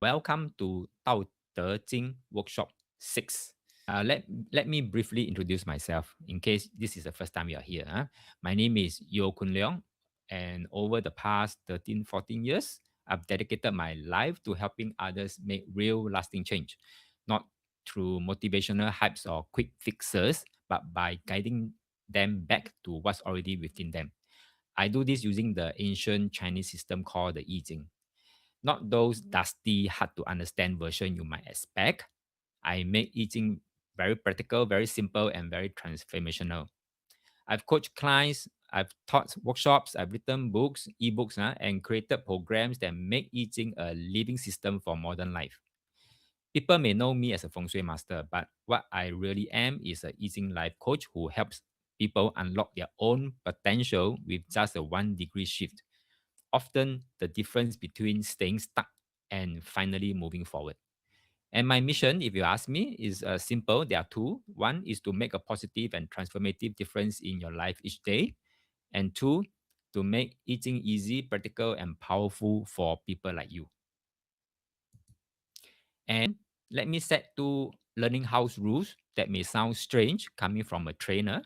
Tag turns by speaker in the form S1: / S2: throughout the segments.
S1: welcome to Tao Te Jing Workshop 6. Let me briefly introduce myself in case this is the first time you are here. My name is Yo Kun Leong, and over the past 13, 14 years, I've dedicated my life to helping others make real lasting change, not through motivational hypes or quick fixes, but by guiding them back to what's already within them. I do this using the ancient Chinese system called the I Ching, not those dusty, hard to understand version you might expect. I make I Ching very practical, very simple, and very transformational. I've coached clients, I've taught workshops, I've written books, ebooks, and created programs that make I Ching a living system for modern life. People may know me as a feng shui master, but what I really am is a I Ching life coach who helps people unlock their own potential with just a 1 degree shift. Often the difference between staying stuck and finally moving forward. And my mission, if you ask me, is simple. There are two. One is to make a positive and transformative difference in your life each day. And two, to make eating easy, practical, and powerful for people like you. And let me set two learning house rules that may sound strange coming from a trainer.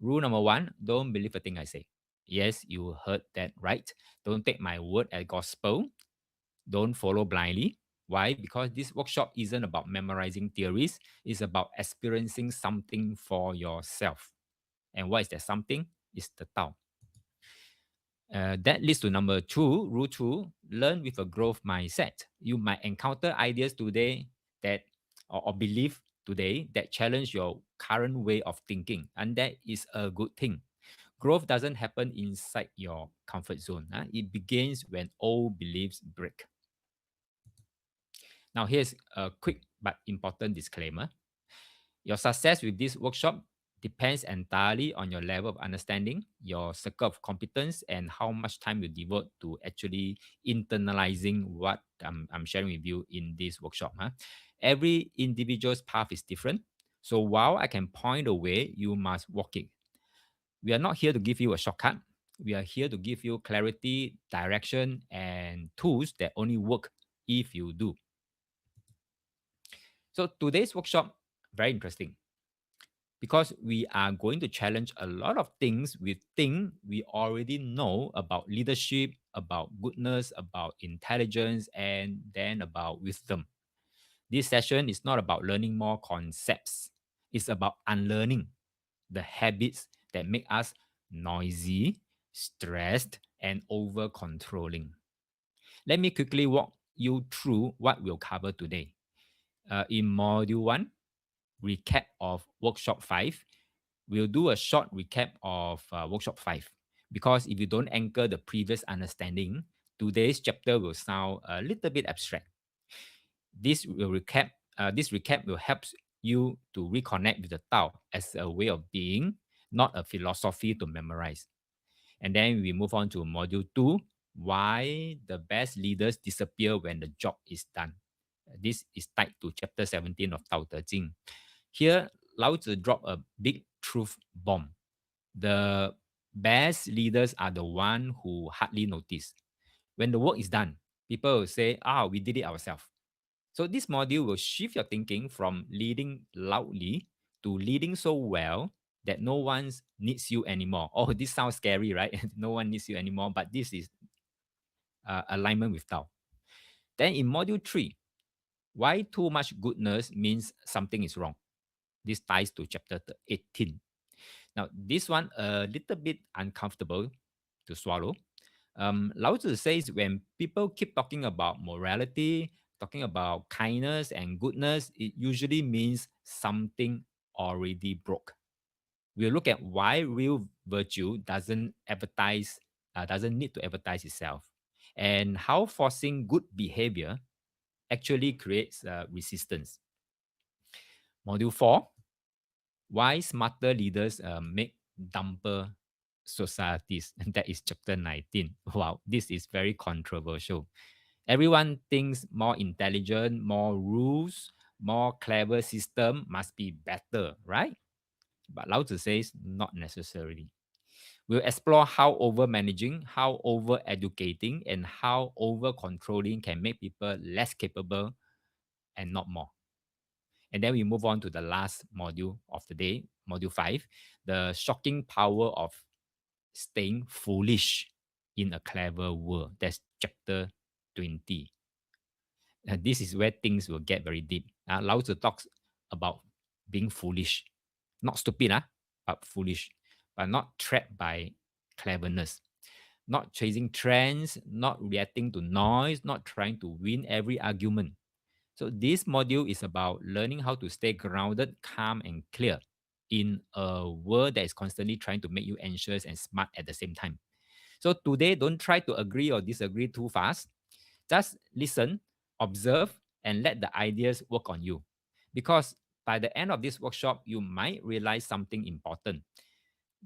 S1: Rule number one, don't believe a thing I say. Yes, you heard that right. Don't take my word as gospel. Don't follow blindly. Why? Because this workshop isn't about memorizing theories, it's about experiencing something for yourself. And what is that something? It's the Tao. That leads to number two, rule two, learn with a growth mindset. You might encounter ideas today that or belief today that challenge your current way of thinking, and that is a good thing. Growth doesn't happen inside your comfort zone. It begins when old beliefs break. Now, here's a quick but important disclaimer. Your success with this workshop depends entirely on your level of understanding, your circle of competence, and how much time you devote to actually internalizing what I'm sharing with you in this workshop. Every individual's path is different. So while I can point the way, you must walk it. We are not here to give you a shortcut. We are here to give you clarity, direction, and tools that only work if you do. So today's workshop, very interesting because we are going to challenge a lot of things we think we already know about leadership, about goodness, about intelligence, and then about wisdom. This session is not about learning more concepts. It's about unlearning the habits that make us noisy, stressed, and over controlling. Let me quickly walk you through what we'll cover today. In Module 1, recap of Workshop 5, we'll do a short recap of Workshop 5 because if you don't anchor the previous understanding, today's chapter will sound a little bit abstract. This recap will help you to reconnect with the Tao as a way of being, not a philosophy to memorize. And then we move on to Module 2, why the best leaders disappear when the job is done. This is tied to chapter 17 of Tao Te Ching. Here, Lao Tzu dropped a big truth bomb. The best leaders are the one who hardly notice. When the work is done, people will say, we did it ourselves. So this module will shift your thinking from leading loudly to leading so well that no one needs you anymore. Oh, this sounds scary, right? No one needs you anymore, but this is alignment with Tao. Then in module 3, why too much goodness means something is wrong. This ties to chapter 18. Now, this one a little bit uncomfortable to swallow. Lao Tzu says when people keep talking about morality, talking about kindness and goodness, it usually means something already broke. We'll look at why real virtue doesn't need to advertise itself, and how forcing good behavior actually creates resistance. Module 4, why smarter leaders make dumber societies. And that is chapter 19. Wow, this is very controversial. Everyone thinks more intelligent, more rules, more clever system must be better, right? But Lao Tzu says not necessarily. We'll explore how over managing, how over educating, and how over controlling can make people less capable and not more. And then we move on to the last module of the day, module 5, the shocking power of staying foolish in a clever world. That's chapter 20. And this is where things will get very deep. Lao Tzu talks about being foolish, not stupid, but foolish, but not trapped by cleverness, not chasing trends, not reacting to noise, not trying to win every argument. So this module is about learning how to stay grounded, calm, and clear in a world that is constantly trying to make you anxious and smart at the same time. So today, don't try to agree or disagree too fast. Just listen, observe, and let the ideas work on you. Because by the end of this workshop, you might realize something important.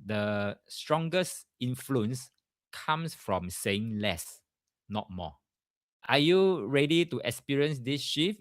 S1: The strongest influence comes from saying less, not more. Are you ready to experience this shift?